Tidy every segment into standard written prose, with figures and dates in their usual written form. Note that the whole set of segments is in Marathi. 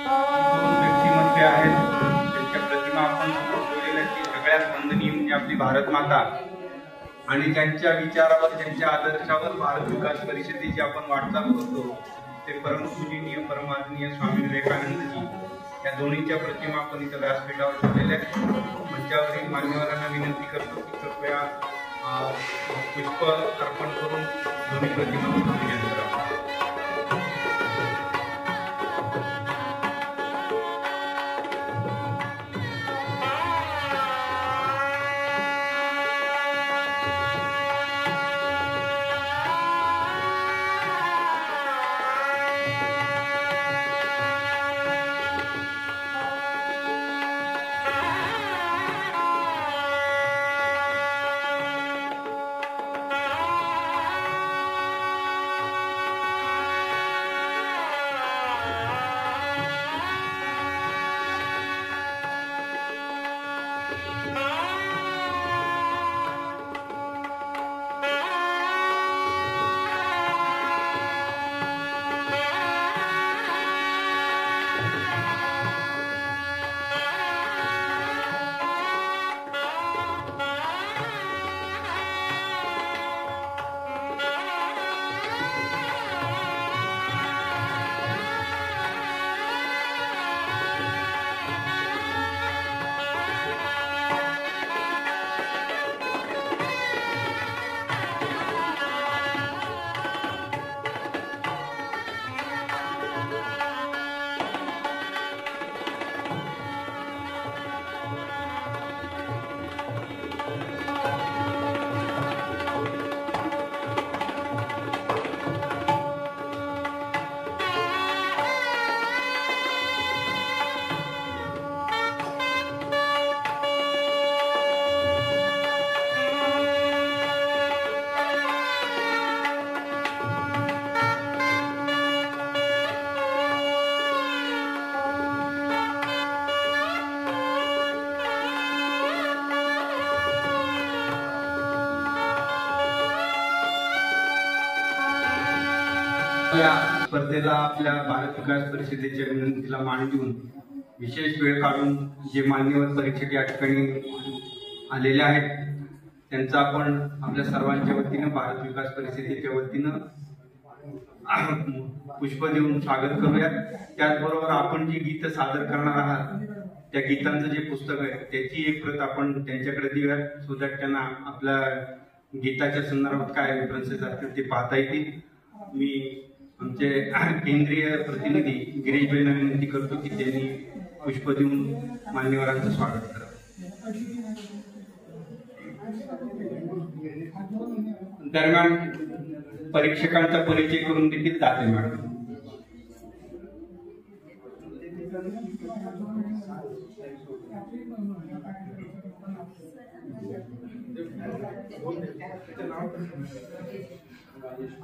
दोन व्यक्तिमत्वे आहेत, त्यांच्या प्रतिमा आपण ठेवलेल्या की सगळ्यात वंदनीय म्हणजे आपली भारत माता आणि त्यांच्या विचारावर, त्यांच्या आदर्शावर भारत विकास परिषदेची आपण वाटचाल करतो ते परमपूजनीय परमादरणीय स्वामी विवेकानंदजी या दोन्हीच्या प्रतिमा आपण इथं व्यासपीठावर ठेवलेल्या आहेत. मंचावरील मान्यवरांना विनंती करतो की कृपया पुष्प अर्पण करून दोन्ही प्रतिमांचं पूजन करावं. या स्पर्धेला आपल्या भारत विकास परिषदेच्या विनंतीला मान देऊन विशेष वेळ काढून जे मान्यवर परीक्षक या ठिकाणी आलेले आहेत त्यांचं आपण आपल्या सर्वांच्या वतीनं भारत विकास परिषदेच्या वतीनं पुष्प देऊन स्वागत करूयात. त्याचबरोबर आपण जी गीतं सादर करणार आहात त्या गीतांचं जे पुस्तक आहे त्याची एक प्रत आपण त्यांच्याकडे देऊयात सो दॅट त्यांना आपल्या गीताच्या संदर्भात काय रेफरन्सेस असतील ते पाहता येतील. मी आमचे केंद्रीय प्रतिनिधी गिरीश भाईंना विनंती करतो की त्यांनी पुष्प देऊन मान्यवरांचं स्वागत करावं. दरम्यान परीक्षकांचा परिचय करून देखील जाते मॅडम.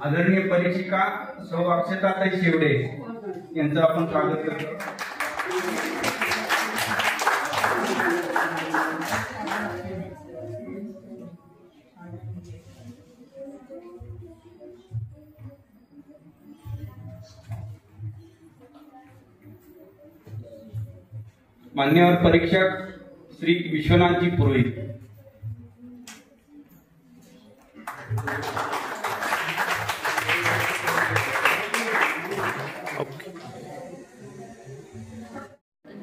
आदरणीय परीक्षिका सौ अक्षताताई शेवडे यांचं आपण स्वागत करतो. मान्यवर परीक्षक श्री विश्वनाथजी पुरोहित.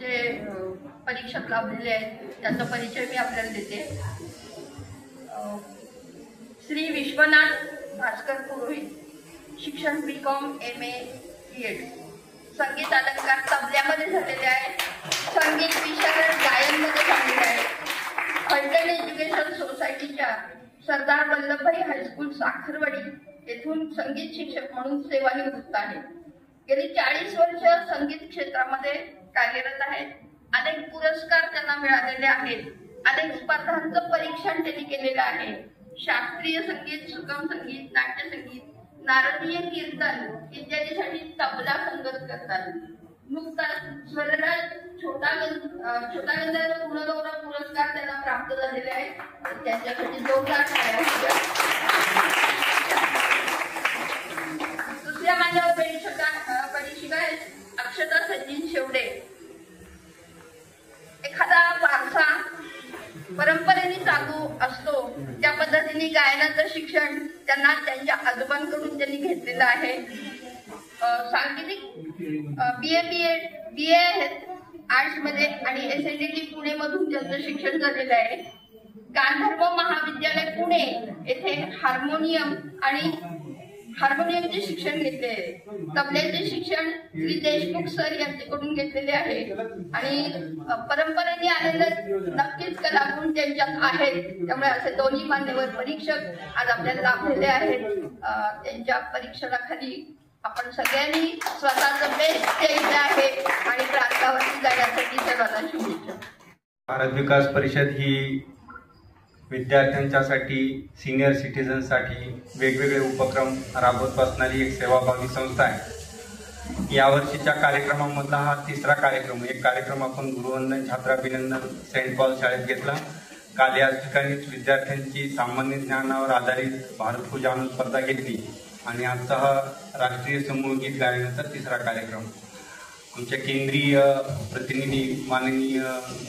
जे परीक्षक लाभलेले आहेत त्याचा परिचय मी आपल्याला देते. श्री विश्वनाथ भास्कर पुरोहित, शिक्षण BCom MA B.Ed, संगीत अलंकार तबल्यामध्ये झालेले आहेत, संगीत विषयावर गायनमध्ये झालेले आहेत. फलटण एज्युकेशन सोसायटीच्या सरदार वल्लभभाई हायस्कूल साखरवाडी येथून संगीत शिक्षक म्हणून सेवानिवृत्त आहेत. गेली 40 वर्ष संगीत क्षेत्रामध्ये कार्यरत आहेत. अनेक पुरस्कार त्यांना मिळालेले आहेत. अनेक स्पर्धांचं परीक्षण त्यांनी केलेलं आहे. शास्त्रीय संगीत, सुगम संगीत, नाट्यसंगीत, नारदीय कीर्तन इत्यादीसाठी तबला संगत करतात. नुकताच स्वरराज छोटा गंधर्व गुणगौरव पुरस्कार त्यांना प्राप्त झालेले आहेत. त्यांच्यासाठी जोरदार टाळ्या. दुसऱ्या माझ्या परीक्षिका आहेत अक्षता सचिन शेवडे. पद्धतीने गायनाचं शिक्षण त्यांना त्यांच्या आजोबांकडून त्यांनी घेतलेलं आहे. सांगीतिक BA आहेत आर्ट्स मध्ये आणि SNDT पुणे मधून त्यांचं शिक्षण झालेलं आहे. गांधर्व महाविद्यालय पुणे येथे हार्मोनियमचे शिक्षण घेतले आहे. तबल्याचे शिक्षण श्री देशमुख सर यांच्याकडून घेतलेले आहे आणि परंपरेने आलेलं नक्कीच कलागुण त्यांच्यात आहेत. त्यामुळे असे दोन्ही मान्यवर परीक्षक आज आपल्याला लाभलेले आहेत. त्यांच्या परीक्षणाखाली आपण सगळ्यांनी स्वतःचं बेस्ट केलेलं आहे आणि प्रांतावरती जाण्यासाठी सर्वांना शुभेच्छा. भारत विकास परिषद ही विद्यार्थ्यांच्यासाठी सिनियर सिटीजनसाठी वेगवेगळे उपक्रम राबवत असणारी एक सेवाभावी संस्था आहे. यावर्षीच्या कार्यक्रमामधला हा तिसरा कार्यक्रम. एक कार्यक्रम आपण गुरुवंदन छात्राभिनंदन सेंट पॉल शाळेत घेतला. काल या ठिकाणीच विद्यार्थ्यांची सामान्य ज्ञानावर आधारित भारत पूजा स्पर्धा घेतली आणि आजचा हा राष्ट्रीय समूह गीत गायनाचा तिसरा कार्यक्रम. आमच्या केंद्रीय प्रतिनिधी माननीय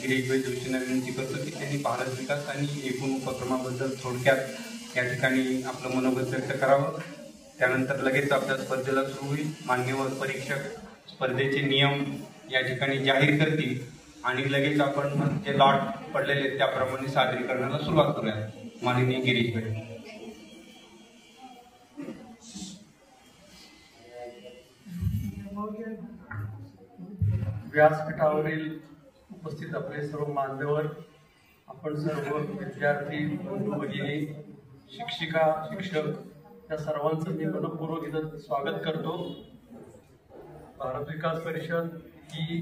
गिरीशभाई जोशींना विनंती करतो की त्यांनी भारत विकास आणि एकूण उपक्रमाबद्दल थोडक्यात या ठिकाणी आपलं मनोगत व्यक्त करावं. त्यानंतर लगेच आपल्या स्पर्धेला सुरू होईल. मान्यवर परीक्षक स्पर्धेचे नियम या ठिकाणी जाहीर करतील आणि लगेच आपण जे लॉट पडलेले त्याप्रमाणे सादरीकरणाला सुरुवात करूया. माननीय गिरीशभाई. व्यासपीठावरील उपस्थित आपले सर्व मान्यवर, आपण सर्व विद्यार्थी बंधू भगिनी, शिक्षिका शिक्षक या सर्वांचं मी मनपूर्वक इथं स्वागत करतो. भारत विकास परिषद ही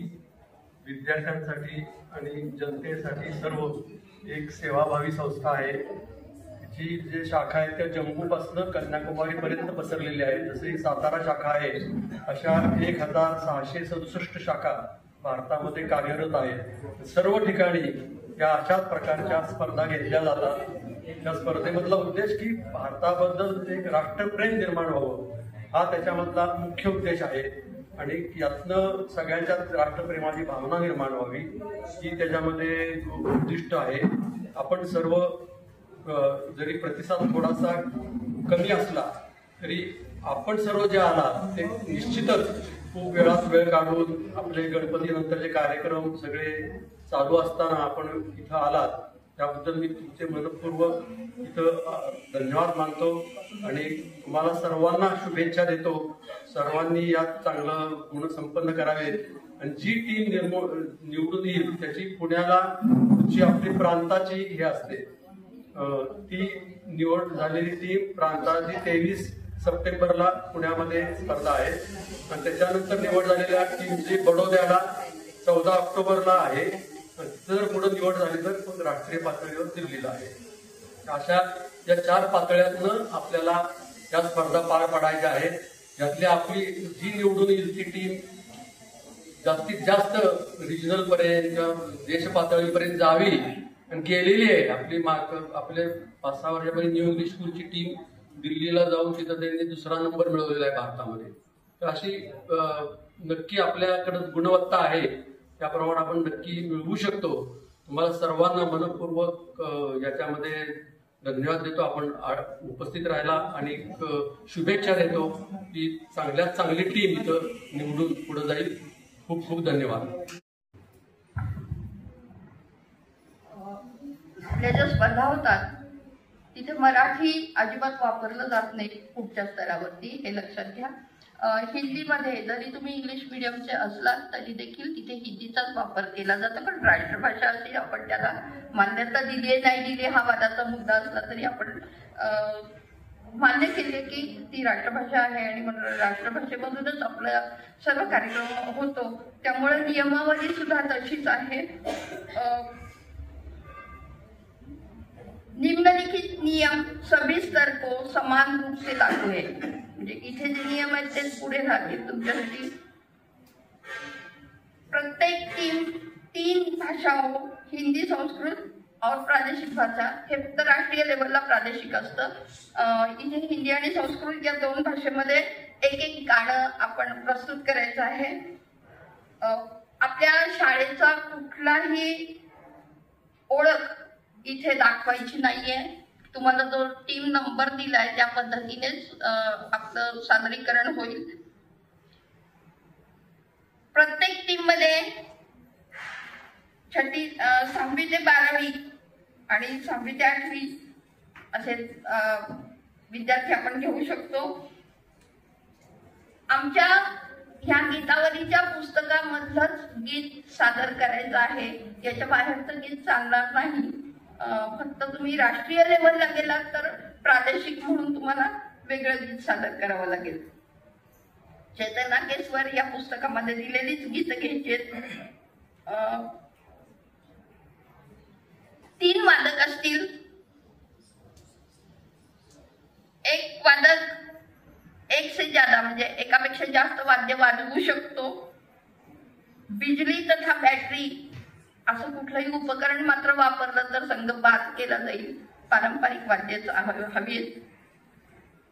विद्यार्थ्यांसाठी आणि जनतेसाठी सर्व एक सेवाभावी संस्था आहे. जी जे शाखा आहेत त्या जम्मूपासून कन्याकुमारीपर्यंत पसरलेल्या आहेत. जसे सातारा शाखा आहे अशा 1667 शाखा भारतामध्ये कार्यरत आहेत. सर्व ठिकाणी या अशाच प्रकारच्या स्पर्धा घेतल्या जातात. त्या स्पर्धेमधला उद्देश की भारताबद्दल एक राष्ट्रप्रेम निर्माण व्हावं हा त्याच्यामधला मुख्य उद्देश आहे आणि यातनं सगळ्यांच्या राष्ट्रप्रेमाची भावना निर्माण व्हावी ही त्याच्यामध्ये उद्दिष्ट आहे. आपण सर्व जरी प्रतिसाद थोडासा कमी असला तरी आपण सर्व जे आलात ते निश्चितच खूप वेळात वेळ काढून आपले गणपती नंतरचे कार्यक्रम सगळे चालू असताना आपण इथं आलात त्याबद्दल मी तुमचे मनपूर्वक इथं धन्यवाद मानतो आणि तुम्हाला सर्वांना शुभेच्छा देतो. सर्वांनी यात चांगलं गुण संपन्न करावे आणि जी टीम निवडून येईल त्याची पुण्याला जी आपली प्रांताची हे असते ती निवड झालेली टीम प्रांताची 23 सप्टेंबरला पुण्यामध्ये स्पर्धा आहे आणि त्याच्यानंतर निवड झालेल्या टीमची बडोद्याला 14 ऑक्टोबरला आहे. जर पुढे निवड झाली तर मग राष्ट्रीय पातळीवर दिल्लीला आहे. अशा या 4 पातळ्यातनं आपल्याला या स्पर्धा पार पाडायच्या आहेत. यातली आपली जी निवडून येईल ती टीम जास्तीत जास्त रिजनल पर्यंत किंवा देश पातळीपर्यंत जावी आणि गेलेली आहे. आपले 5-6 वर्षापर्यंत न्यू इंग्लिश स्कूलची टीम दिल्लीला जाऊन तिथं त्यांनी 2रा नंबर मिळवलेला आहे भारतामध्ये. तर अशी नक्की आपल्याकडे गुणवत्ता आहे त्याप्रमाणे आपण नक्की मिळवू शकतो. तुम्हाला सर्वांना मनपूर्वक याच्यामध्ये धन्यवाद देतो. आपण उपस्थित राहिला आणि शुभेच्छा देतो की चांगल्यात चांगली टीम इथं निवडून पुढे जाईल. खूप खूप धन्यवाद. आपल्या ज्या स्पर्धा होतात तिथे मराठी अजिबात वापरलं जात नाही पुढच्या स्तरावरती, हे लक्षात घ्या. हिंदीमध्ये जरी तुम्ही इंग्लिश मिडियमचे असलात तरी देखील तिथे हिंदीचाच वापर केला जातो. पण राष्ट्रभाषा अशी आपण त्याला मान्यता दिली नाही दिली हा वादाचा मुद्दा असला तरी आपण मान्य केले की ती राष्ट्रभाषा आहे आणि म्हणून राष्ट्रभाषेमधूनच आपला सर्व कार्यक्रम होतो. त्यामुळे नियमावली सुद्धा तशीच आहे. निम्नलिखित नियम सभी स्तर को समान रूप से लागू है. म्हणजे इथे जे नियम आहेत ते पुढे राहतील तुमच्यासाठी. प्रत्येक टीम 3 भाषाओं हिंदी, संस्कृत और प्रादेशिक भाषा, हे फक्त राष्ट्रीय लेवलला प्रादेशिक असतं. इथे हिंदी आणि संस्कृत या 2 भाषेमध्ये एक गाणं आपण प्रस्तुत करायचं आहे. आपल्या शाळेचा कुठलाही ओळख इथे दाखवायची नाहीये. तुम्हाला जो टीम नंबर दिलाय त्या पद्धतीनेच आपलं सादरीकरण होईल. प्रत्येक टीम मध्ये 6वी ते 12वी आणि 6वी ते 8वी असे विद्यार्थी आपण घेऊ शकतो. आमच्या ह्या गीतावलीच्या पुस्तकामधलंच गीत सादर करायचं आहे. याच्या बाहेरचं गीत चालणार नाही. फक्त तुम्ही राष्ट्रीय लेवलला गेलात तर प्रादेशिक म्हणून तुम्हाला वेगळं गीत सादर करावं लागेल. चैतन्यकेश्वर या पुस्तकामध्ये दिलेलीच गीत घ्यायची. 3 वादक असतील. एक वादक एक से ज्यादा म्हणजे एकापेक्षा जास्त वाद्य वाजवू शकतो. बिजली तथा बॅटरी असं कुठलंही उपकरण मात्र वापरलं तर संघ बाद केला जाईल. पारंपरिक वाद्यच हवी.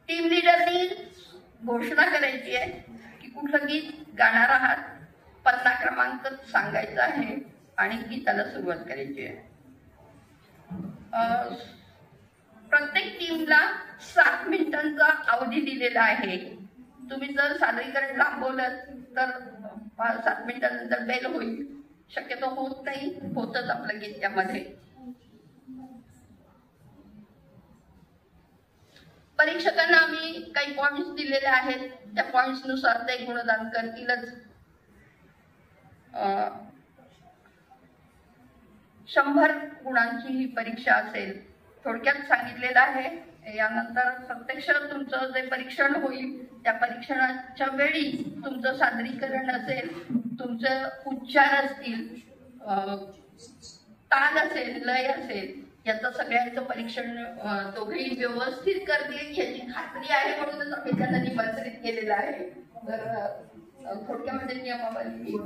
टीम लीडरनी घोषणा करायची आहे की कुठलं गीत गाणार आहात, पन्ना क्रमांक सांगायचा आहे आणि गीताला सुरुवात करायची आहे. प्रत्येक टीमला 7 मिनिटांचा अवधी दिलेला आहे. तुम्ही जर सादरीकरण लांबवलं तर 7 मिनिटांनंतर बेल होईल. शक्यतो होत नाही, होतच आपलं गीत त्यामध्ये. परीक्षकांना आम्ही काही पॉइंट्स दिलेले आहेत. त्या पॉइंट्स नुसार ते गुणदान करतीलच. 100 गुणांची ही परीक्षा असेल. थोडक्यात सांगितलेलं आहे. यानंतर प्रत्यक्ष तुमचं जे परीक्षण होईल त्या परीक्षणाच्या वेळी तुमचं सादरीकरण असेल, तुमचे उच्चार असतील, ताल असेल, लय असेल, याचं सगळ्यांचं परीक्षण दोघेही व्यवस्थित करतील याची खात्री आहे. म्हणूनच आम्ही त्यांना निमंत्रित केलेलं आहे. तर थोडक्यामध्ये नियमावली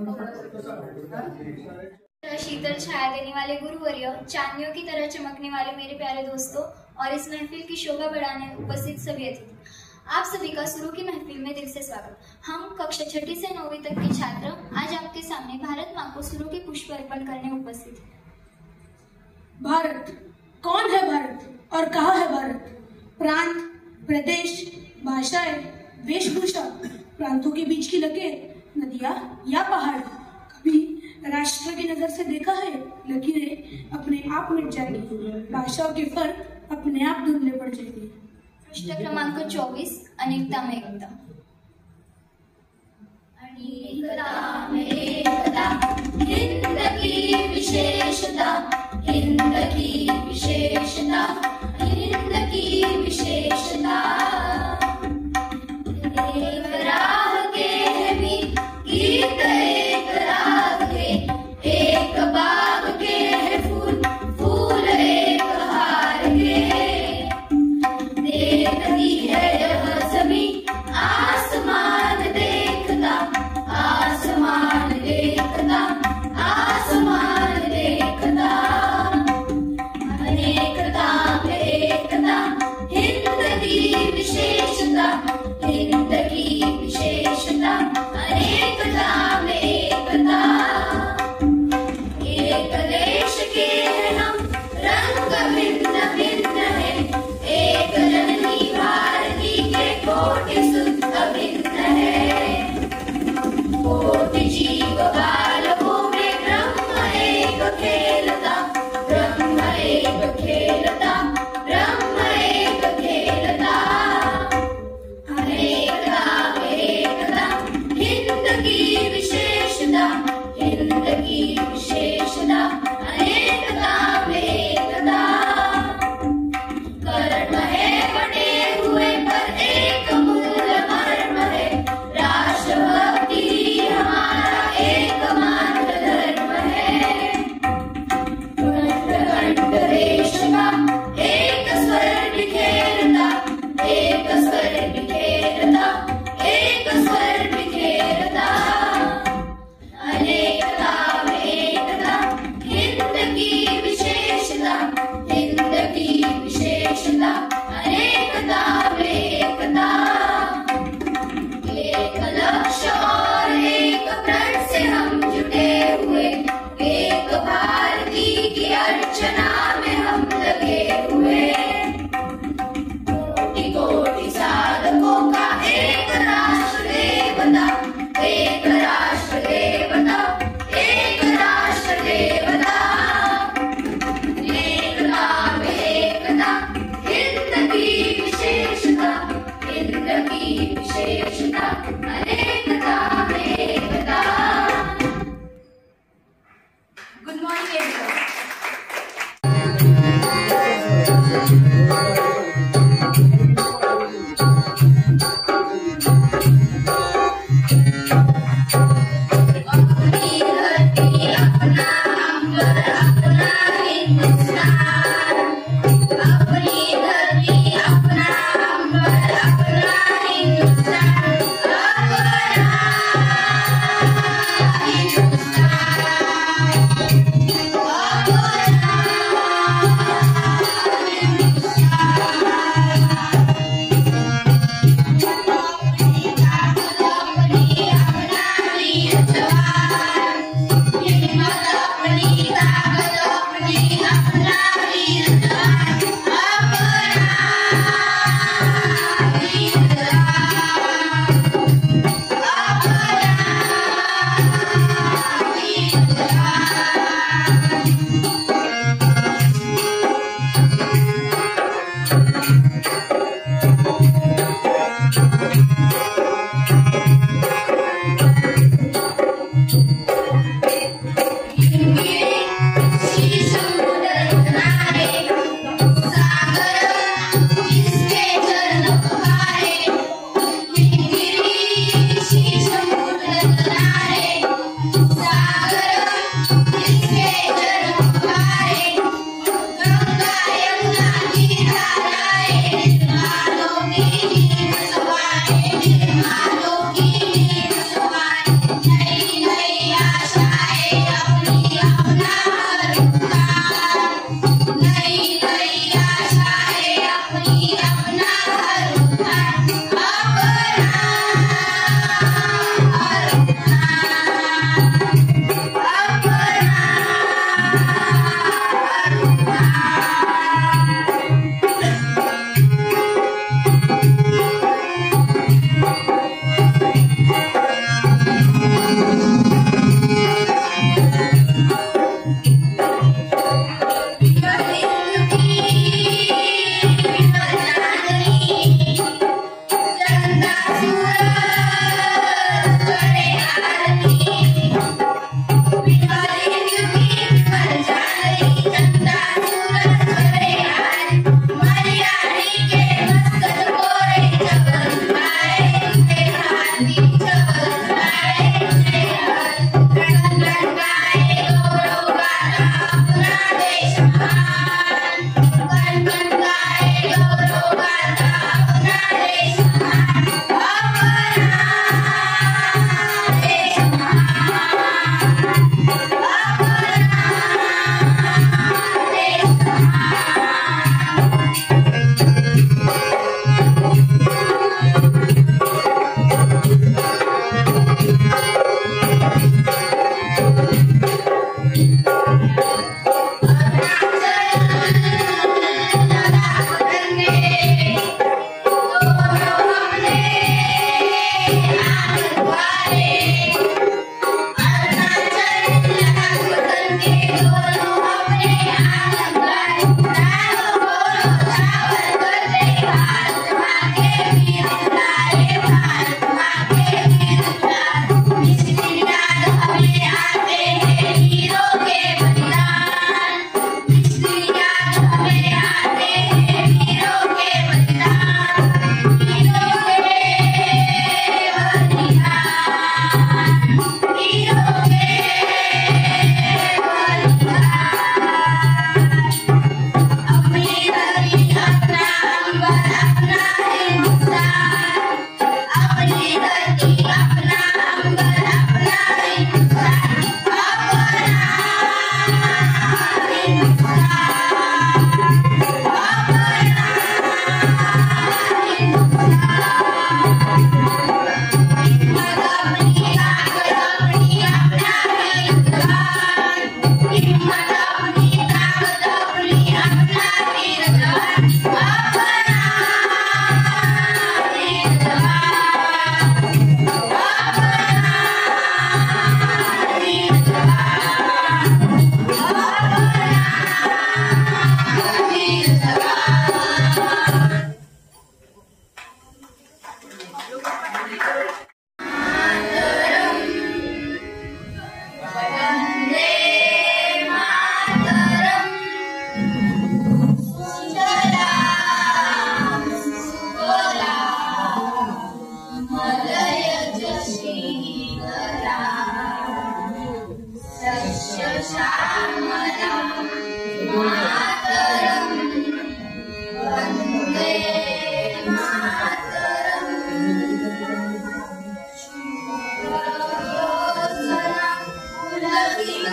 शीतल छाया देने वाले गुरुवर्य, चांदनियों की तरह चमकने वाले मेरे प्यारे दोस्तों और इस महफिल की शोभा बढ़ाने उपस्थित सभी अतिथि, आप सभी का सुरू की महफिल में दिल से स्वागत। हम कक्षा 6ठी से 9वीं तक के छात्र आज आपके सामने भारत माँ को सुरू के पुष्प अर्पण करने उपस्थित हैं। भारत, कौन है भारत और कहाँ है भारत? प्रांत, प्रदेश, भाषाएं, वेशभूषा, प्रांतों के बीच की लकीर, नदियाँ या पहाड़, कभी राष्ट्र की नजर से देखा है लकीरें अपने आप मिट जाएंगी, भाषाओं के फर्क अपने आप धुंधले पड़ जाएंगे। पृष्ठ क्रमांक 24, अनेकता में एकता। अनेकता में एकता, हिंद की विशेषता, हिंद की विशेषता, हिंद की विशेषता। एक राह के है भी गीत, एक राग के, एक बाग के है फूल, फूल एक हार के। देखती है यह जमीन, आसमान देखता, आसमान देखता, आसमान देखता। अनेकता में एकता, हिंद की विशेषता, हिंद की विशेषता, अनेकता में एकता। एक देश के हैं हम, रंग भिन्न भिन्न है, एक जननी भारती के कोटि सुत अभिन्न है। कोटि जीव बालकों में ब्रह्म एक खेलता, ब्रह्म एक खेलता, ब्रह्म एक खेलता। अनेकता में एकता,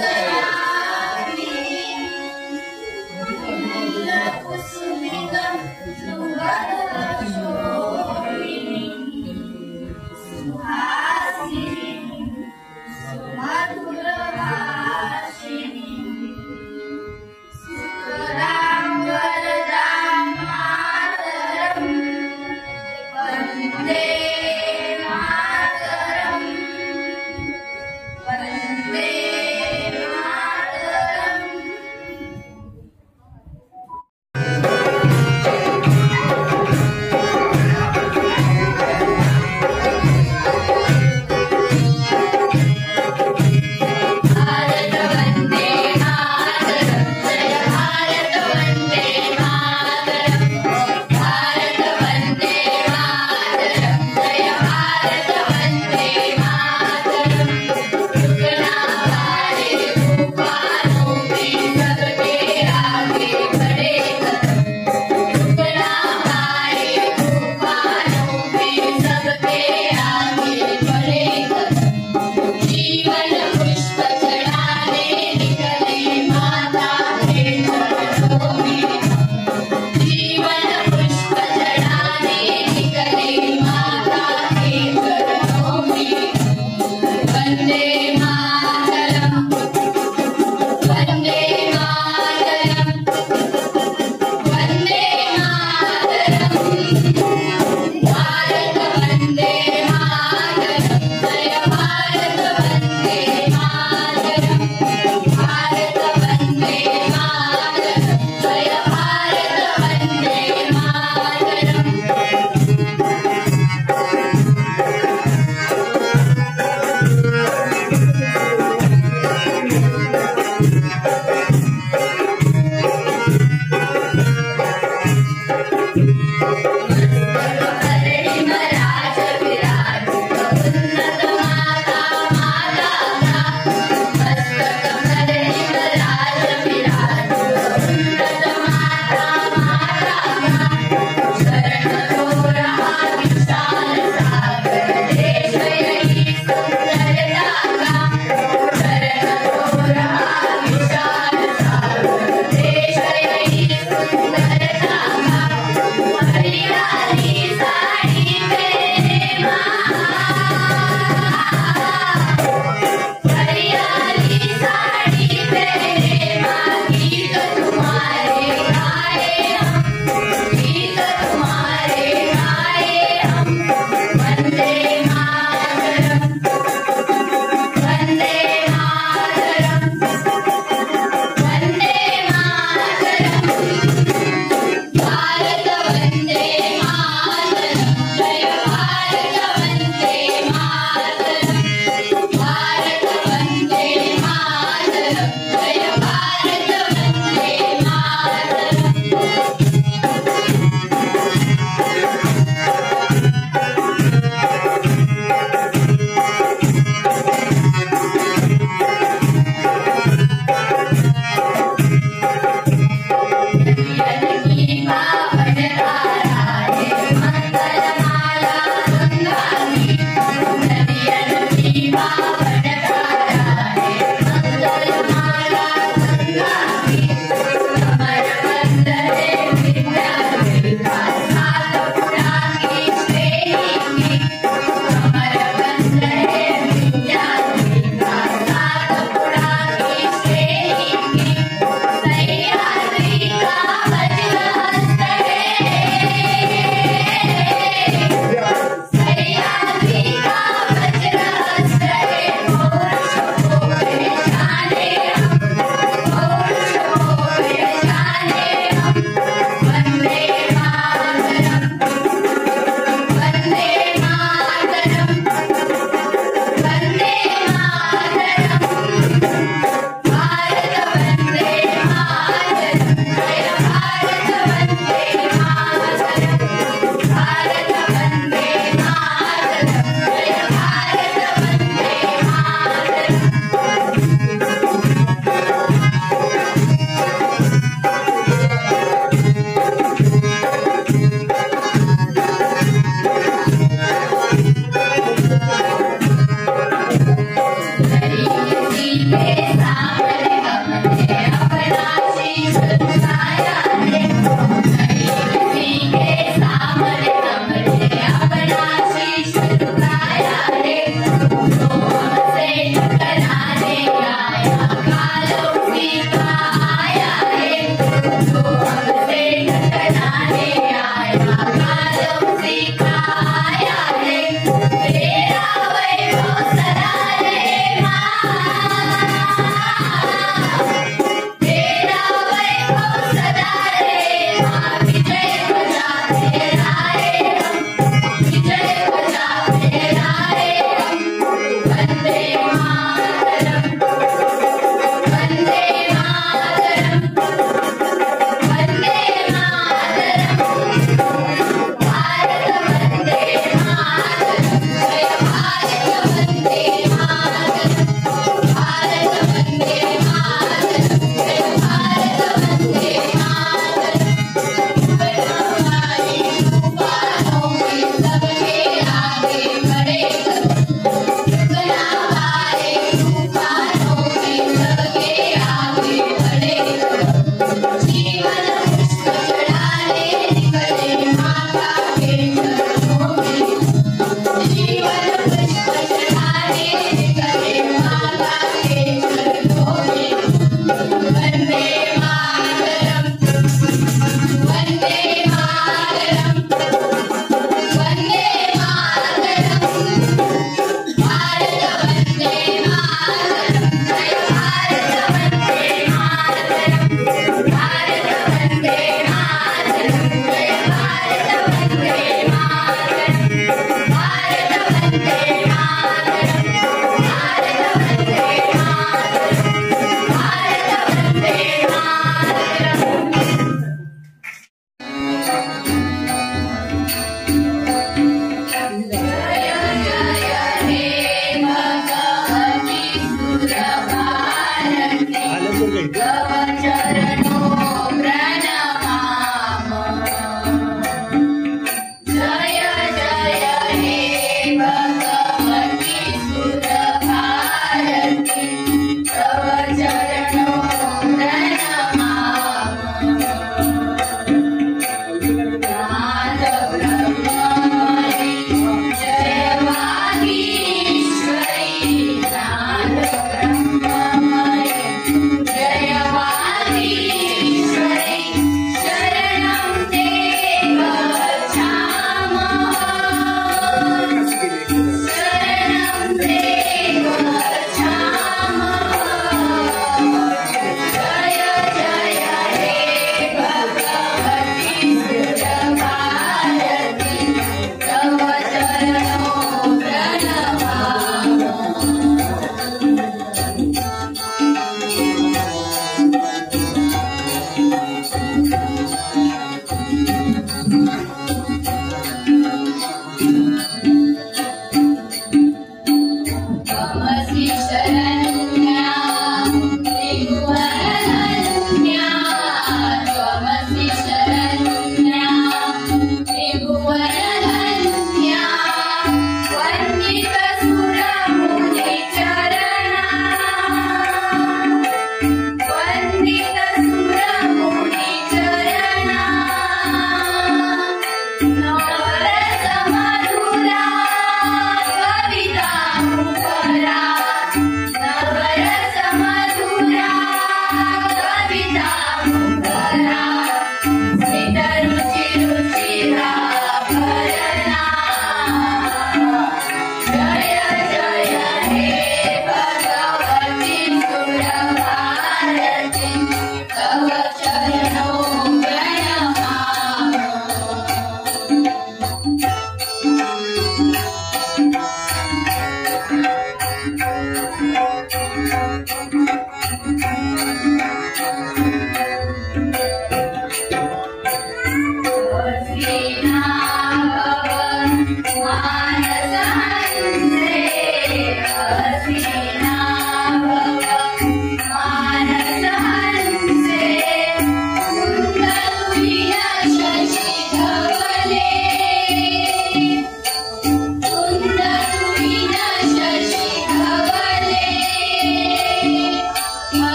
Hey!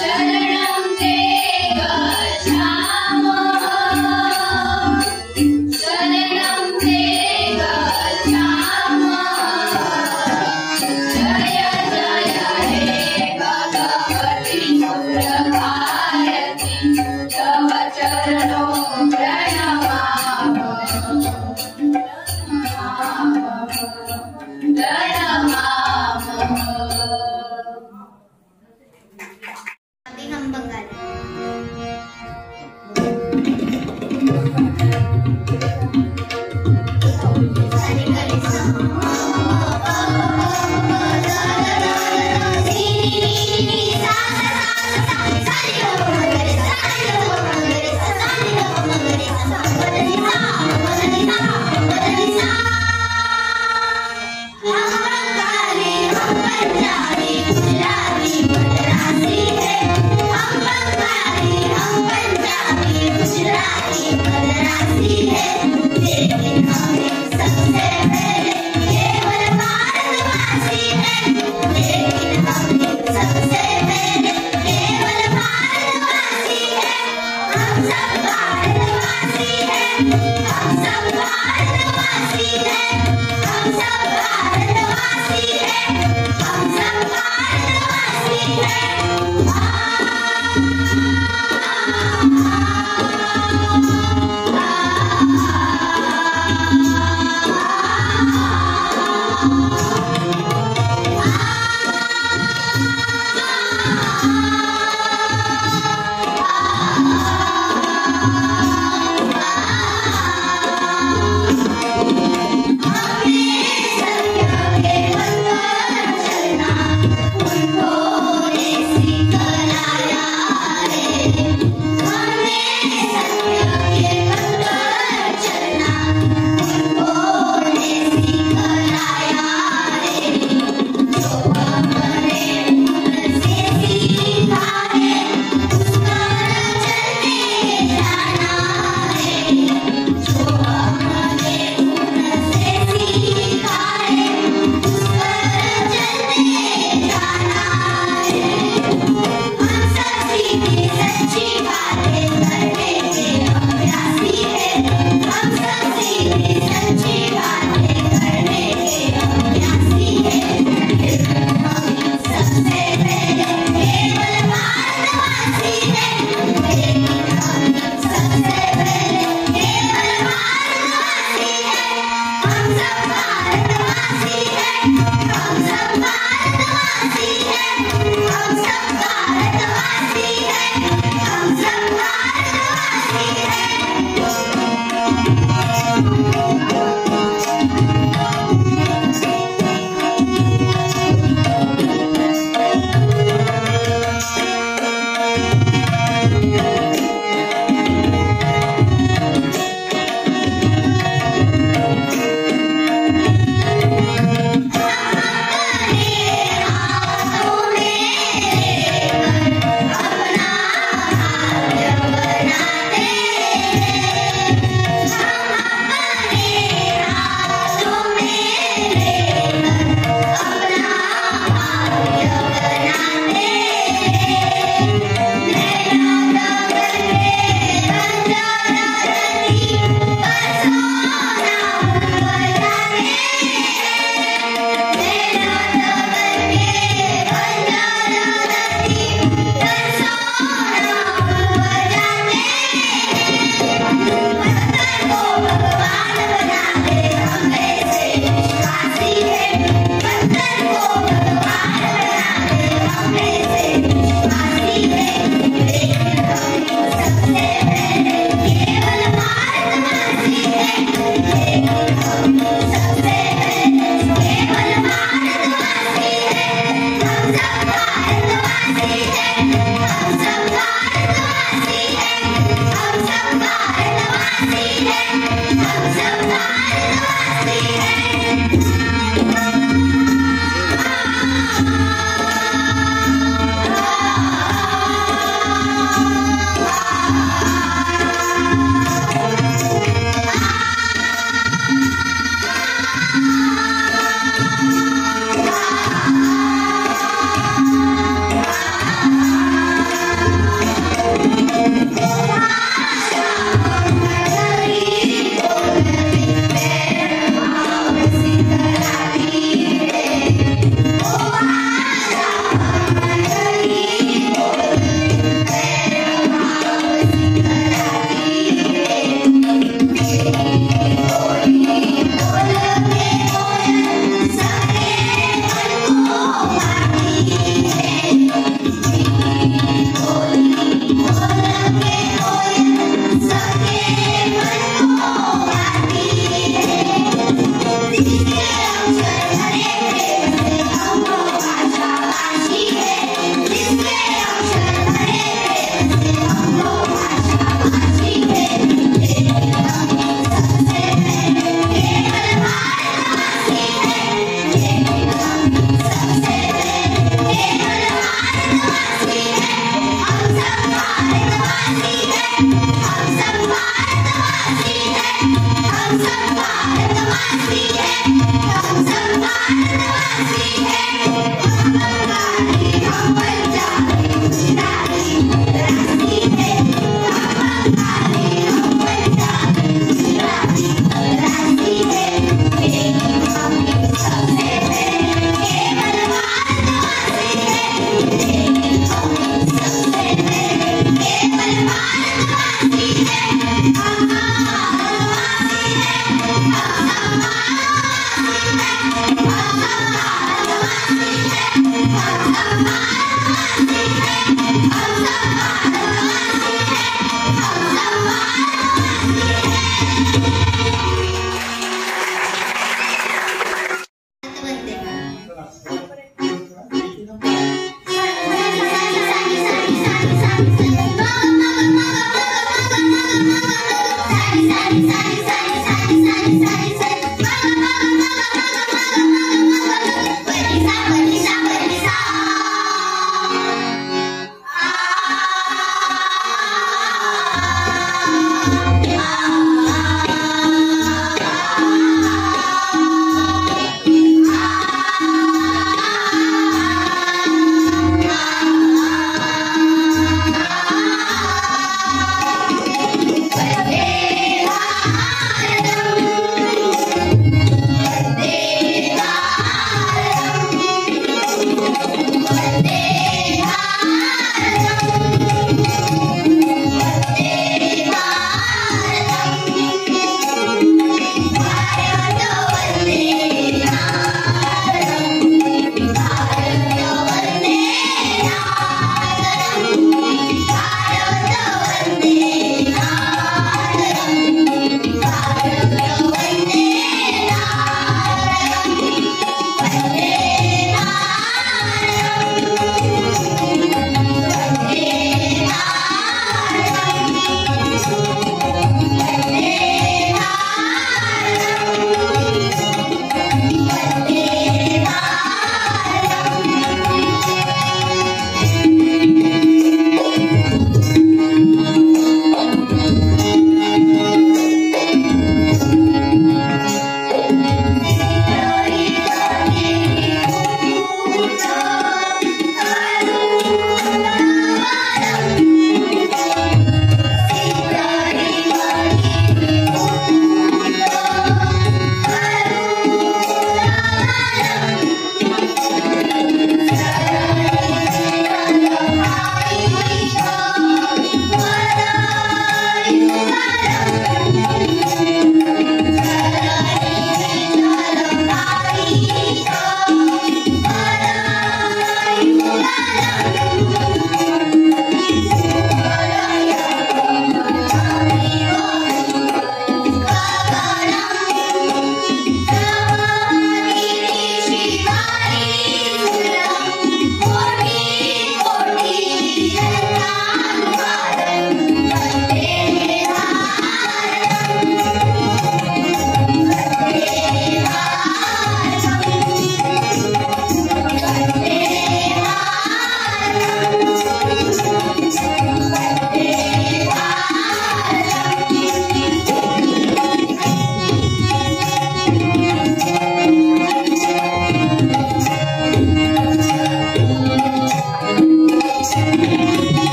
शरणं ते गच्छामः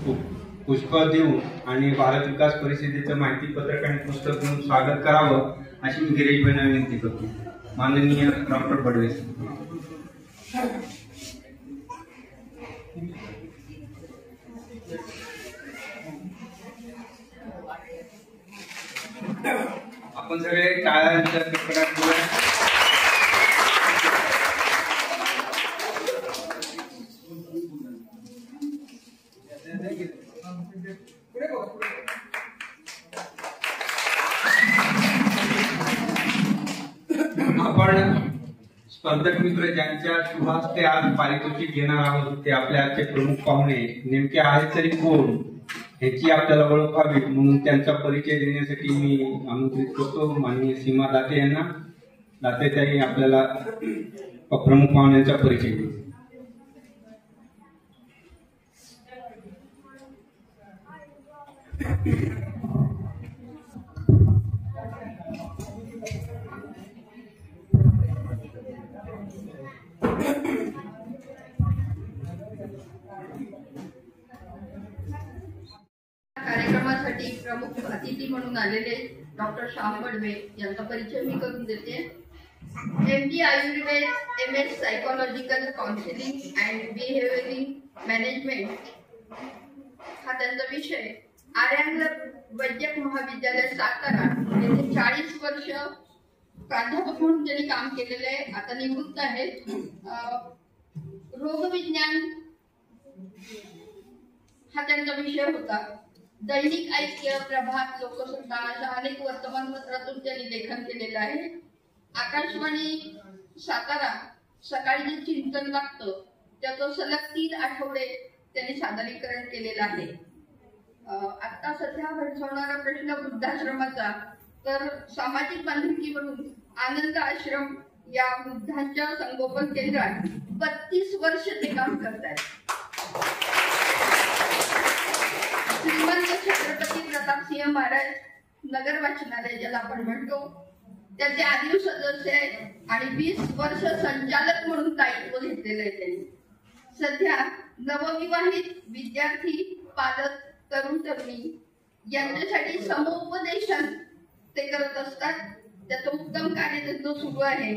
पुष्प देऊन आणि भारत विकास परिषदेचं माहिती पत्रक आणि पुस्तक म्हणून स्वागत करावं अशी मी गिरीश भाईंना विनंती करतो. माननीय डॉक्टर फडणवीस. आपण सगळे टाळ्यांच्या कडकडाट करूया. आपण स्पर्धक मित्र ज्यांच्या शुभ हस्ते आज पारितोषिक घेणार आहोत ते आपल्या आजचे प्रमुख पाहुणे नेमके आहेत तरी कोण ह्याची आपल्याला ओळख व्हावी म्हणून त्यांचा परिचय देण्यासाठी मी आमंत्रित करतो माननीय सीमा दाते यांना. दातेताई आपल्याला प्रमुख पाहुण्यांचा परिचय देईल. कार्यक्रमासाठी प्रमुख अतिथी म्हणून आलेले डॉक्टर श्याम बडवे यांचा परिचय मी करून देते. MD Ayurveda, MS psychological counselling and behavioural management हा त्यांचा विषय. आर्यांग वैद्यक महाविद्यालय सातारा येथे 40 वर्ष प्राध्यापक म्हणून त्यांनी काम केलेले आहे. आता निवृत्त आहेत. रोगविज्ञान हा त्यांचा विषय होता. दैनिक ऐक्य, प्रभात, लोकसत्ता अशा अनेक वर्तमानपत्रातून त्यांनी लेखन केलेलं आहे. आकाशवाणी सातारा सकाळी जे चिंतन लागतं त्याचं सलग 3 आठवडे त्यांनी सादरीकरण केलेलं आहे. आता सध्या भेडसावणारा प्रश्न वृद्धाश्रमाचा, तर सामाजिक बांधिलकी म्हणून आनंद आश्रम या वृद्धांच्या संगोपन केंद्रात 32 वर्ष ते काम करतात. श्रीमंत छत्रपती प्रतापसिंह महाराज नगर वाचनालय ज्याला आपण म्हणतो त्याचे आदिव सदस्य आहेत आणि 20 वर्ष संचालक म्हणून दायित्व घेतलेलं आहे त्यांनी. सध्या नवविवाहित विद्यार्थी, पालक, तरुण तरुणी यांच्यासाठी समुपदेशन ते करत असतात. त्याचं उत्तम कार्य त्यांचं सुरू आहे.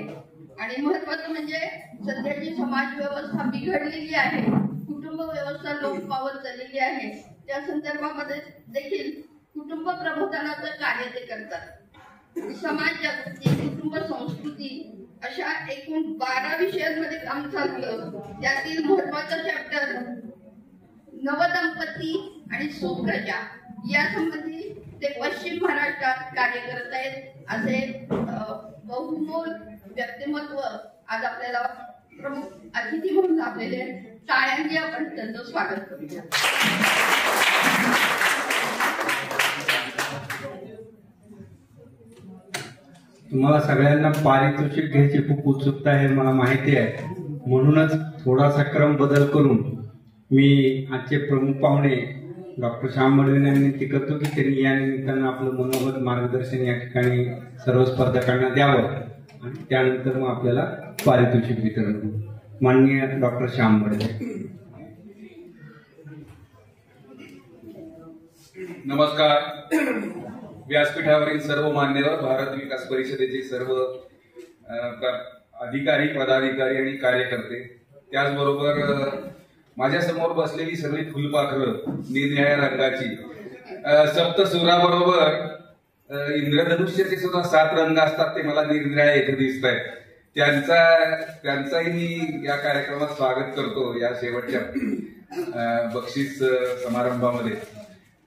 आणि महत्वाचं म्हणजे सध्याची समाज व्यवस्था बिघडलेली आहे, कुटुंब व्यवस्था लोप पावत चाललेली आहे, त्या संदर्भामध्ये देखील कुटुंब प्रबोधनाचं कार्य ते करतात. समाज जागृती, कुटुंब संस्कृती अशा एकूण 12 विषयांमध्ये काम चालतं. त्यातील महत्वाचा चॅप्टर नवदंपती आणि सुप्रजा यासंबंधी ते पश्चिम महाराष्ट्रात कार्य करत आहेत. असे बहुमोल व्यक्तिमत्व आज आपल्याला प्रमुख अतिथी म्हणून लाभलेले. टाळ्यांनी आपण त्यांचं स्वागत करूया. तुम्हाला सगळ्यांना पारितोषिक घ्यायची खूप उत्सुकता आहे मला माहिती आहे. म्हणूनच थोडासा क्रम बदल करून मी आजचे प्रमुख पाहुणे डॉक्टर श्याम बडवे यांना विनंती करतो की त्यांनी या निमित्तानं आपलं मनोगत मार्गदर्शन या ठिकाणी सर्व स्पर्धकांना द्यावं आणि त्यानंतर मग आपल्याला पारितोषिक वितरण करू. माननीय डॉक्टर श्याम बडवे. नमस्कार. व्यासपीठावरील सर्व मान्यवर, भारत विकास परिषदेचे सर्व अधिकारी, पदाधिकारी आणि कार्यकर्ते, त्याचबरोबर माझ्या समोर बसलेली सगळी फुलपाखरं निरनिराळ्या रंगाची, सप्तसुराबरोबर इंद्रधनुष्याचे सुद्धा 7 रंग असतात, ते मला निरनिराळे इथे दिसत आहेत. त्यांचाही मी या कार्यक्रमात स्वागत करतो या शेवटच्या बक्षीस समारंभामध्ये.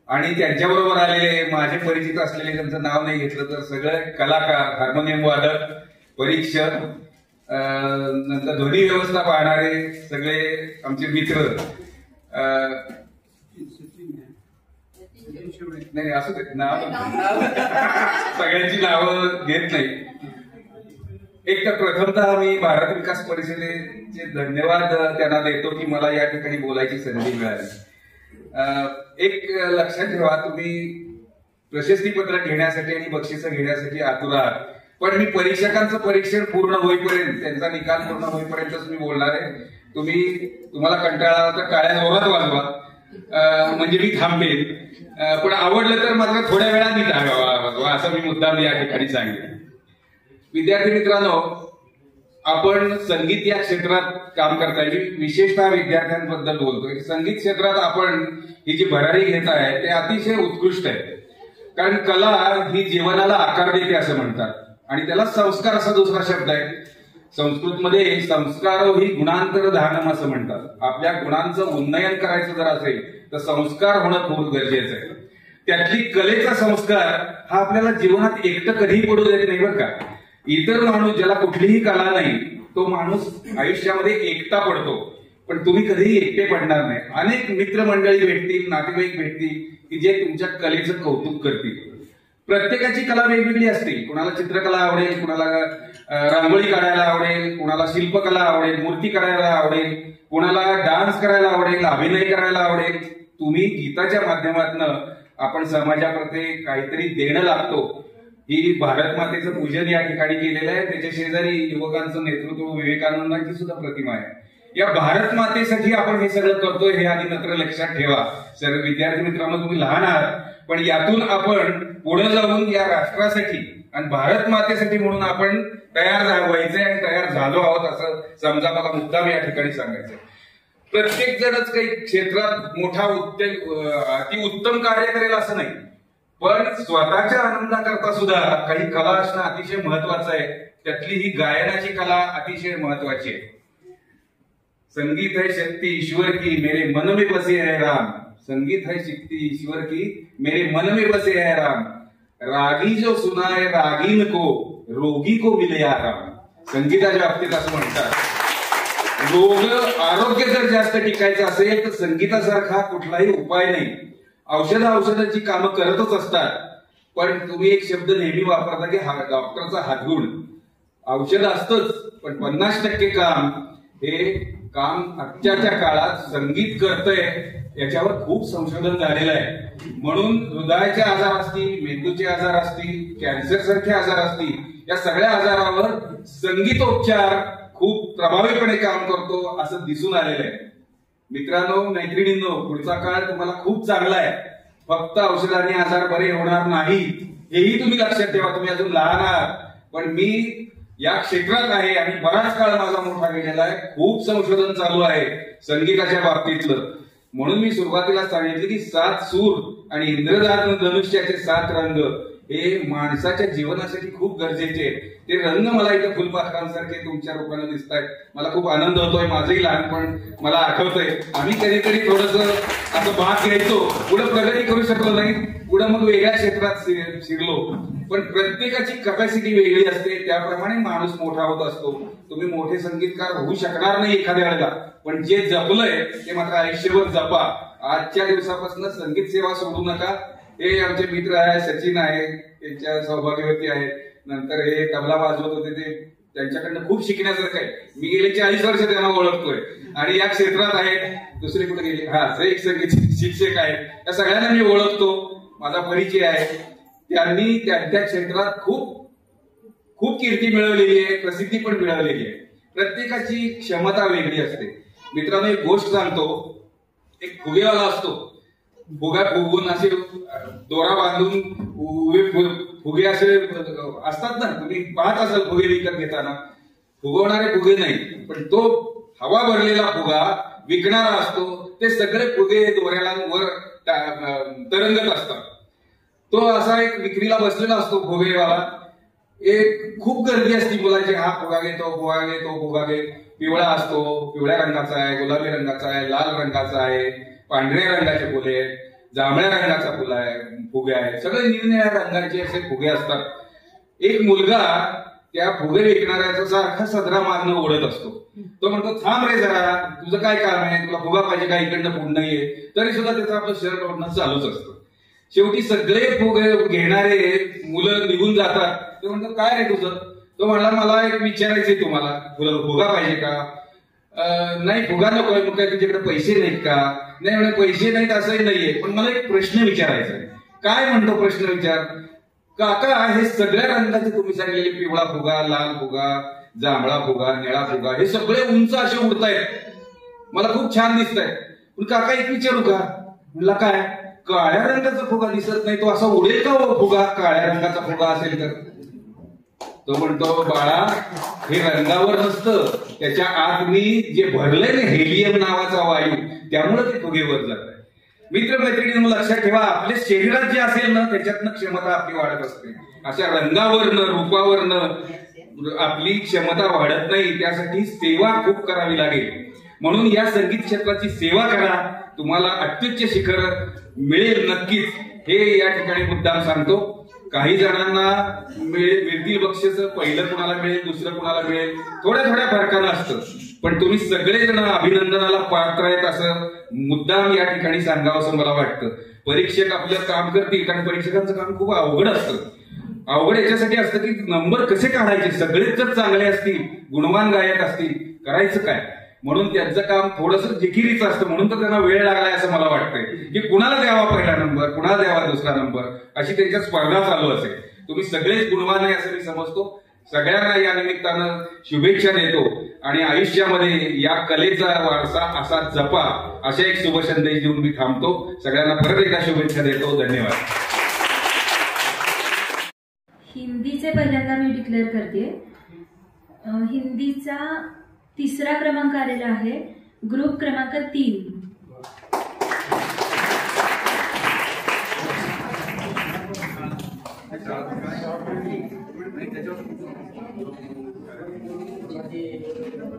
आणि त्यांच्याबरोबर आलेले माझे परिचित असलेले, त्यांचं नाव नाही घेतलं तर सगळे कलाकार, हार्मोनियम वादक, परीक्षक, नंतर ध्वनी व्यवस्था पाहणारे सगळे आमचे मित्र, नाही असं नाव सगळ्यांची नावं घेत नाही. एक तर प्रथमतः मी भारत विकास परिषदेचे धन्यवाद त्यांना देतो की मला या ठिकाणी बोलायची संधी मिळाली. एक लक्षात ठेवा, तुम्ही प्रशस्तीपत्र घेण्यासाठी आणि बक्षिसं घेण्यासाठी आतुर आहात, पण मी परीक्षकांचं परीक्षण पूर्ण होईपर्यंत, त्यांचा निकाल पूर्ण होईपर्यंतच मी बोलणार आहे. तुम्हाला कंटाळा तर काळ्या जोरात वाजवा, म्हणजे मी थांबेन, पण आवडलं तर मात्र थोड्या वेळाने टाळावा असं मी मुद्दाम या ठिकाणी सांगेन. विद्यार्थी मित्रांनो, आपण संगीत या क्षेत्रात काम करताय, मी विशेषतः विद्यार्थ्यांबद्दल बोलतोय. संगीत क्षेत्रात आपण ही जी भरारी घेत आहे ते अतिशय उत्कृष्ट आहे. कारण कला ही जीवनाला आकार देते असं म्हणतात, आणि त्याला संस्कार असा दुसरा शब्द आहे. संस्कृतमध्ये संस्कार ही गुणांतर धानम असं म्हणतात. आपल्या गुणांचं उन्नयन करायचं जर असेल तर संस्कार होणं खूप गरजेचं आहे. त्यातली कलेचा संस्कार हा आपल्याला जीवनात एकटं कधीही पडू देत नाही बरं का. इतर माणूस ज्याला कुठलीही कला नाही तो माणूस आयुष्यामध्ये एकटा पडतो, पण तुम्ही कधीही एकटे पडणार नाही. अनेक मित्रमंडळी भेटतील, नातेवाईक भेटतील की जे तुमच्या कलेचं कौतुक करतील. प्रत्येकाची कला वेगवेगळी असते. कुणाला चित्रकला आवडेल, कुणाला रांगोळी काढायला आवडेल, कुणाला शिल्पकला आवडेल, मूर्ती काढायला आवडेल, कुणाला डान्स करायला आवडेल, अभिनय करायला आवडेल. तुम्ही गीताच्या माध्यमातून आपण समाजाप्रती काहीतरी देणं लागतो. ही भारत मातेचं पूजन या ठिकाणी केलेलं आहे. त्याच्या शेजारी युवकांचं नेतृत्व विवेकानंदांची सुद्धा प्रतिमा आहे. या भारत मातेसाठी आपण हे सगळं करतोय हे आधी मात्र लक्षात ठेवा. सर्व विद्यार्थी मित्रांनो, तुम्ही लहान आहात, पण यातून आपण पुढे जाऊन या राष्ट्रासाठी आणि भारत मातेसाठी म्हणून आपण तयार व्हायचंय आणि तयार झालो आहोत असं समजा. मला मुद्दाम या ठिकाणी सांगायचंय. प्रत्येक जणच काही क्षेत्रात मोठा अति उत्तम कार्य करेल असं नाही, पण स्वतःच्या आनंदाकरता सुद्धा काही कला असणं अतिशय महत्वाचं आहे. त्यातली ही गायनाची कला अतिशय महत्वाची आहे. संगीत है शक्ति ईश्वर की मेरे मन में बसे है राम. संगीत है शक्ति ईश्वर की मेरे मन में बसे है राम. रागी जो सुनाए रागीन को रोगी को मिले आराम. संगीताच्या बाबतीत असं म्हणतात. आरोग्य जर जास्त टिकायचं असेल तर संगीतासारखा कुठलाही उपाय नाही. औषधाची कामं करतच असतात, पण तुम्ही एक शब्द नेहमी वापरता की डॉक्टरचा हातगुण. औषध असतंच, पण 50% काम हे काम आजच्या काळात संगीत करतंय. याच्यावर खूप संशोधन झालेलं आहे. म्हणून हृदयाचे आजार असतील, मेंदूचे आजार असतील, कॅन्सर सारखे आजार असतील, या सगळ्या आजारावर संगीतोपचार खूप प्रभावीपणे काम करतो असं दिसून आलेलं आहे. मित्रांनो, मैत्रिणींनो, पुढचा काळ तुम्हाला खूप चांगला आहे. फक्त औषधाने आजार बरे होणार नाही हेही तुम्ही लक्षात ठेवा. तुम्ही अजून लहान आहात, पण मी या क्षेत्रात आहे आणि बराच काळ माझा मोठा गेलेला आहे. खूप संशोधन चालू आहे संगीताच्या बाबतीतलं. म्हणून मी सुरुवातीला सांगितले की 7 सूर आणि इंद्रधनुष्याचे 7 रंग हे माणसाच्या जीवनासाठी खूप गरजेचे आहेत. ते रंग मला इथे फुलपाखरांसारखे तुमच्या रूपाने दिसत आहेत. मला खूप आनंद होतोय. माझंही लहानपण मला आठवतंय. आम्ही कधीतरी थोडंसं असं भाग घ्यायचो. पुढे प्रगती करू शकलो नाही, पुढे मग वेगळ्या क्षेत्रात शिरलो. पण प्रत्येकाची कॅपॅसिटी वेगळी असते, त्याप्रमाणे माणूस मोठा होत असतो. तुम्ही मोठे संगीतकार होऊ शकणार नाही एखाद्या वेळेला, पण जे जपलंय ते मात्र आयुष्यभर जपा. आजच्या दिवसापासून संगीत सेवा सोडू नका. हे आमचे मित्र आहे, सचिन आहे, त्यांच्या सौभाग्यवती आहेत. नंतर हे तबला वाजवत होते, ते त्यांच्याकडनं खूप शिकण्यासारखं आहे. मी गेले 40 वर्ष त्यांना ओळखतोय आणि या क्षेत्रात आहेत. दुसरे कुठे गेले, एक संगीत शिक्षक आहेत. या सगळ्यांना मी ओळखतो, माझा परिचय आहे. त्यांनी त्या क्षेत्रात खूप कीर्ती मिळवलेली आहे, प्रसिद्धी पण मिळवलेली आहे. प्रत्येकाची क्षमता वेगळी असते. मित्रांनो, एक गोष्ट सांगतो. एक फुगेवाला असतो. फुगा फुगून असे दोरा बांधून उभे फुगे असे असतात ना, तुम्ही पाहत असाल फुगे विकत घेताना. फुगवणारे फुगे नाही, पण तो हवा भरलेला फुगा विकणारा असतो. ते सगळे फुगे दोऱ्याला वर तरंगत असतात. तो असा एक विक्रीला बसलेला असतो फुगेवाला. एक खूप गर्दी असते मुलाची. हा फुगा घे, तो फुगा घे, तो फुगा घे. पिवळा असतो, पिवळ्या रंगाचा आहे, गुलाबी रंगाचा आहे, लाल रंगाचा आहे, पांढऱ्या रंगाचे फुले आहेत, जांभळ्या रंगाचा फुला आहे, फुगे आहेत. सगळे निरनिळ्या रंगाचे असे फुगे असतात. एक मुलगा त्या फुगे विकणाऱ्याचा सारखा सदरा मागणं ओढत असतो. तो म्हणतो, थांब रे जरा, तुझं काय काम आहे, तुला फुगा पाहिजे का, इकडनं पुढं नाहीये. तरी सुद्धा त्याचं आपलं शर्ट ओढणं चालूच असतं. शेवटी सगळे फुगे घेणारे मुलं निघून जातात. ते म्हणतात, काय रे तुझं? तो म्हणला, मला एक विचारायचंय तुम्हाला, तुला फुगा पाहिजे का? नाही, फुगा नकोय. मग काय तुझ्याकडे पैसे नाहीत का? नाही म्हणे, पैसे नाहीत असंही नाहीये, पण मला एक प्रश्न विचारायचा आहे. काय म्हणतो प्रश्न विचार? काका, हे सगळ्या रंगाचे तुम्ही सांगितलेले पिवळा फुगा, लाल फुगा, जांभळा फुगा, निळा फुगा, हे सगळे उंच असे उडतायत, मला खूप छान दिसत आहेत. पण काका, एक विचारू का? म्हणला काय काळ्या रंगाचा फुगा दिसत नाही, तो असा उडेल का हो फुगा, काळ्या रंगाचा फुगा असेल तर? तो म्हणतो बाळा हे रंगावर नसतं, त्याच्या आत मी जे भरलंय ना हेलियम नावाचा वायू, त्यामुळे ते फुगेवर जात आहे. मित्र मैत्रिणींनो लक्षात ठेवा, आपल्या शरीरात जे असेल ना त्याच्यातनं क्षमता आपली वाढत असते. अशा रंगावरनं रूपावरनं आपली क्षमता वाढत नाही, त्यासाठी सेवा खूप करावी लागेल. म्हणून या संगीत क्षेत्राची सेवा करा, तुम्हाला अत्युच्च शिखर मिळेल नक्कीच. हे या ठिकाणी मुद्दाम सांगतो. काही जणांना मिळतील बक्षीस, पहिलं कुणाला मिळेल, दुसरं कुणाला मिळेल, थोड्या थोड्या फरकानं असतं. पण तुम्ही सगळेजण अभिनंदनाला पात्र आहेत असं मुद्दाम या ठिकाणी सांगावं असं मला वाटतं. परीक्षक आपलं काम करतील, कारण परीक्षकांचं काम खूप अवघड असतं. अवघड याच्यासाठी असतं की नंबर कसे काढायचे, सगळेच जर चांगले असतील, गुणवान गायक असतील, करायचं काय. म्हणून त्यांचं काम थोडंसं जिकिरीचं असतं. म्हणून तर त्यांना वेळ लागलाय असं मला वाटतंय की कुणाला द्यावा पहिला नंबर, कुणाला द्यावा दुसरा नंबर, अशी त्यांच्या स्पर्धा चालू असेल. तुम्ही सगळेच गुणवान आहे असं मी समजतो. सगळ्यांना या निमित्तानं शुभेच्छा देतो आणि आयुष्यामध्ये या कलेचा वारसा असा जपा, अशा एक शुभ संदेश देऊन मी थांबतो. सगळ्यांना परत एकदा शुभेच्छा देतो. धन्यवाद. हिंदीचे पहिल्यांदा मी डिक्लेअर करते. हिंदीचा 3रा क्रमांक आलेला आहे, ग्रुप क्रमांक 3.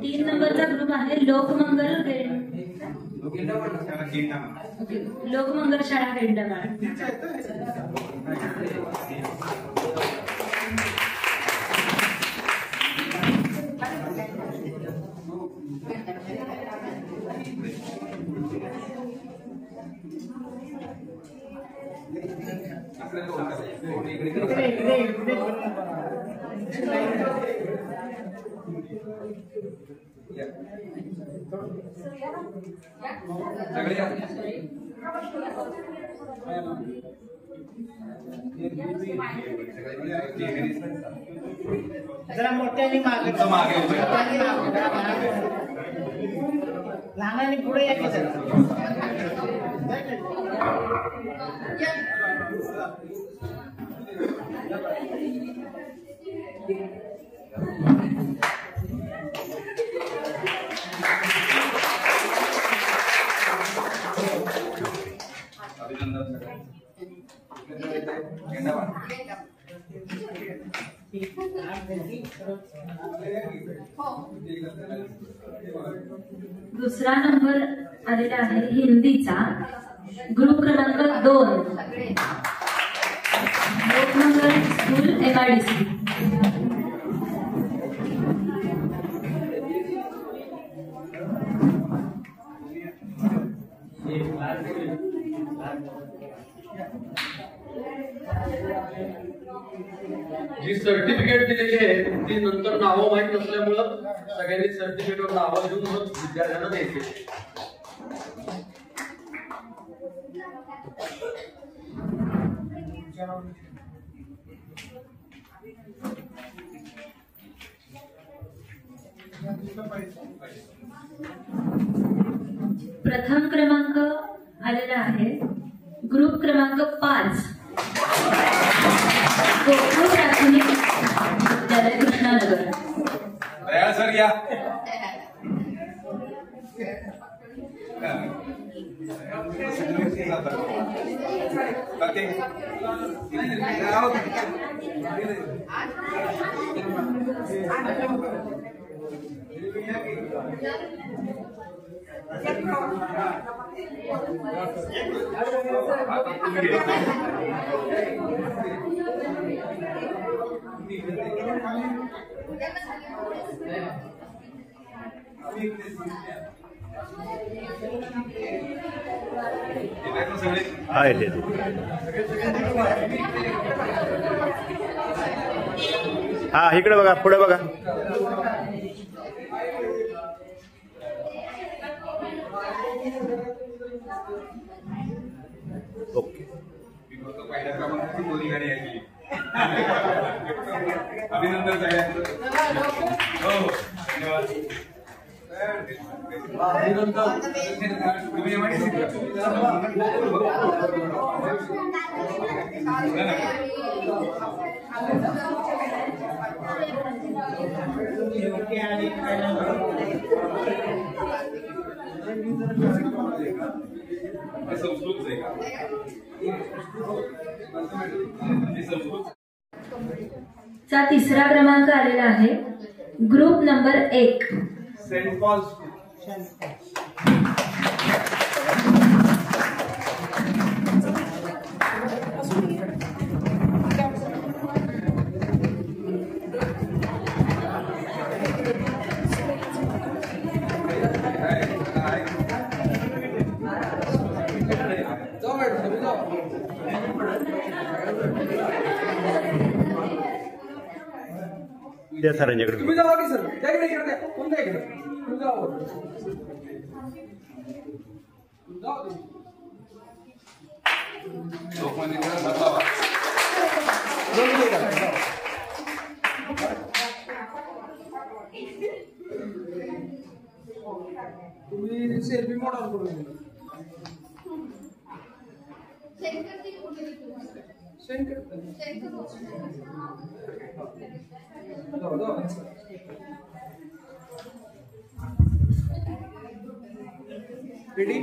तीन नंबरचा ग्रुप आहे लोकमंगल लोकमंगल शाळा गेंडामाळ. जरा मोठ्याने मागे लहानाने पुढे यायचं जरा. दुसरा नंबर आलेला आहे हिंदीचा, ग्रुप क्रमांक 2, लोकमंगल स्कूल MIDC. जी सर्टिफिकेट दिलेली आहे ती नंतर नावं माहीत नसल्यामुळं सगळ्यांनी सर्टिफिकेटवर नावं घेऊन मग विद्यार्थ्यांना द्यायचे. प्रथम क्रमांक आलेला आहे, ग्रुप क्रमांक 5, गोकुळ प्राथमिक विद्यालय कृष्णानगर. दयाळ सर या. हा इकडे बघा, पुढे बघा. ओके. पहिल्या क्रमांकाची दोन्ही गाडी ऐकली. अभिनंदन सगळ्यांचं. हो धन्यवाद. चा तिसरा क्रमांक आलेला आहे ग्रुप नंबर 1 सेंट पॉल द्या सरांच्याकडे. तुम्ही जावा की सर त्याकडे इकडे कोणत्या इकडे तुम्ही जावा तुम्ही सेल्फी मॉडल करून रेडी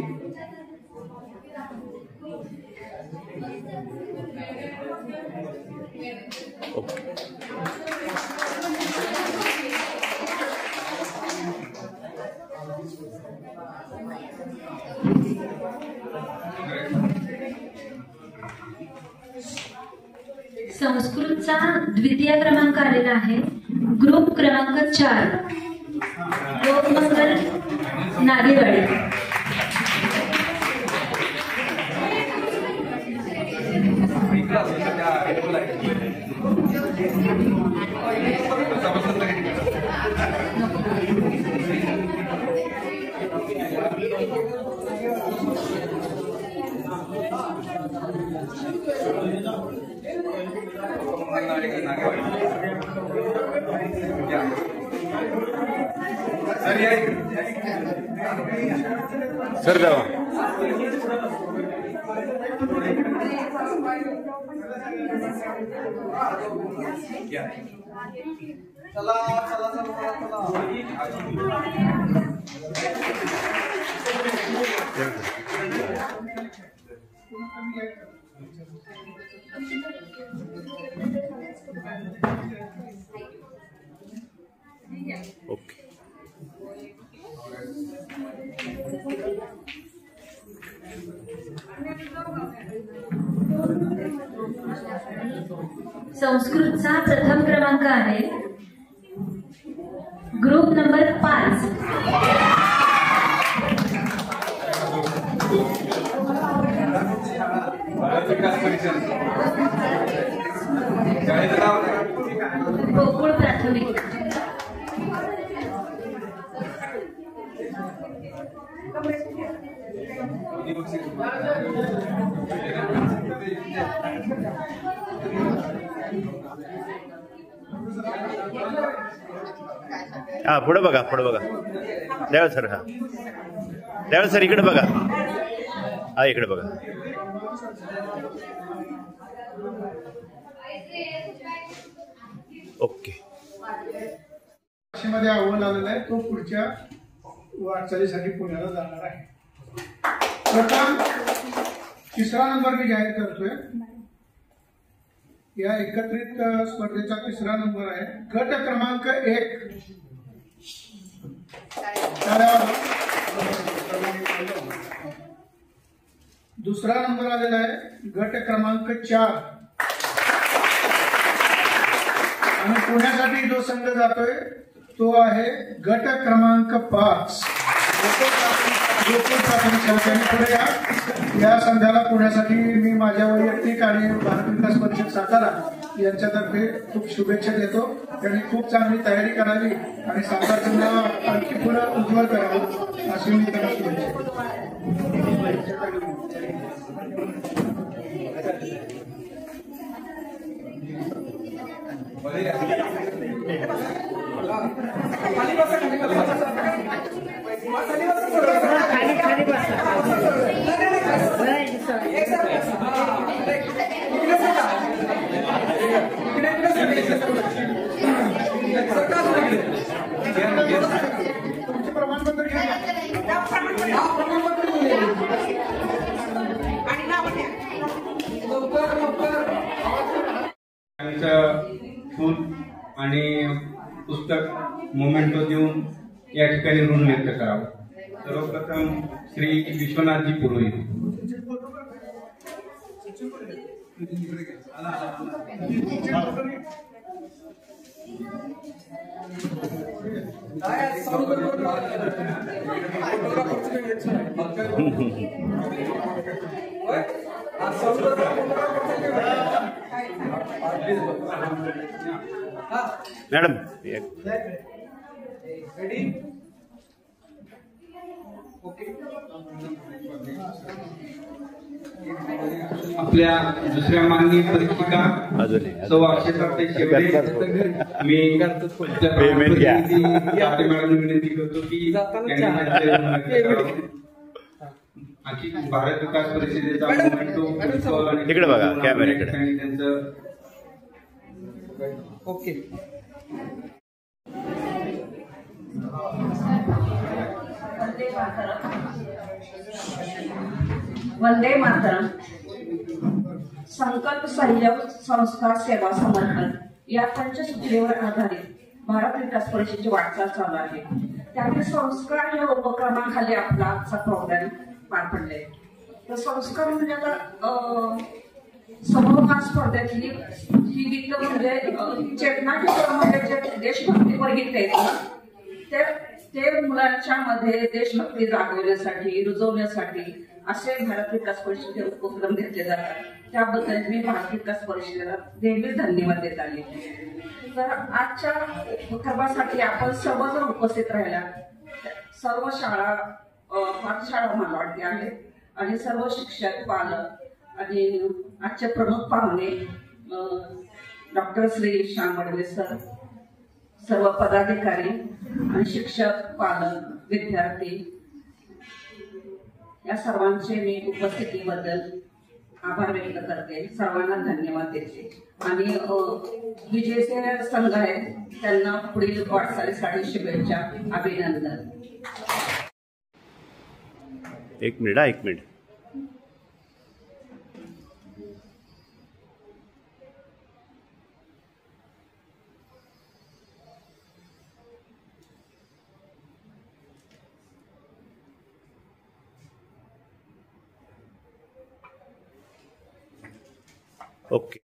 संस्कृतचा द्वितीय क्रमांक आलेला आहे ग्रुप क्रमांक 4 लोकमंगल नागेवाडी. Sir Java. चला चला चला ओके. संस्कृतचा प्रथम क्रमांक आहे ग्रुप नंबर 5 भारत विकास परिषद शाळेचं नाव गोकुळ प्राथमिक. हा पुढे बघा, पुढे बघा. द्यावं सर. हा द्यावं सर, इकडे बघा. हा इकडे बघा. ओके. मध्ये अहवाल आलेला आहे, तो पुढच्या वाटचालीसाठी पुण्याला जाणार आहे. प्रथम तिसरा नंबर मी जाहीर करतोय. या एकत्रित स्पर्धेचा तिसरा नंबर आहे गट क्रमांक 1. दुसरा नंबर आलेला आहे गट क्रमांक 4 आणि पुण्यासाठी जो संघ जातोय तो आहे गट क्रमांक 5 गोकुळ प्राथमिक शाळेने. पुढे या संघाला पुण्यासाठी मी माझ्या वैयक्तिक आणि भारत विकास परिषद सातारा यांच्यातर्फे खूप शुभेच्छा देतो. त्यांनी खूप चांगली तयारी करावी आणि सातारचं नाव आणखी पुढे उज्ज्वल करावं अशी मी त्यांना शुभेच्छा खाली बसा. त्यांचं फूल आणि पुस्तक मोमेंटो देऊन या ठिकाणी ऋण व्यक्त करावं. सर्वप्रथम श्री विश्वनाथजी पुरोहित. मॅडम आपल्या दुसऱ्या माननीय परीक्षिका सौ अक्षताताई शेवडे. मी पेमेंट घ्या. मॅडम विनंती करतो की भारत विकास परिषदेचा मोमेंटो इकडे बघा कॅमेऱ्याकडे. त्यांचं ओके. वंदे मातरम. संकल्प, संयम, संस्कार, सेवा, समर्पण या पंचसूत्रीवर आधारित भारत विकास परिषदेची वाटचाल चालू आहे. त्यातील संस्कार या उपक्रमाखाली आपला आजचा प्रोग्राम पार पडले. तर संस्कार म्हणजे आता समूह स्पर्धेतली ही गीत म्हणजे चेतना मध्ये जे देशभक्तीपर गीत आहेत ते मुलांच्या मध्ये देशभक्ती जागवण्यासाठी, रुजवण्यासाठी असे भारत विकास परिषदेचे उपक्रम घेतले जातात. त्याबद्दल मी भारत विकास परिषदेला नेहमीच धन्यवाद देत आले. तर आजच्या उपक्रमासाठी आपण सर्वजण उपस्थित राहिला. सर्व शाळा, पाठशाळा मला वाटते आहेत आणि सर्व शिक्षक, पालक आणि आजचे प्रमुख पाहुणे डॉक्टर श्री श्याम वडवे सर, सर्व पदाधिकारी आणि शिक्षक, पालक, विद्यार्थी या सर्वांचे मी उपस्थितीबद्दल आभार व्यक्त करते. सर्वांना धन्यवाद देते. आणि विजेचे संघ आहेत त्यांना पुढील वाटचालीसाठी शुभेच्छा, अभिनंदन. एक मिनिट. ओके.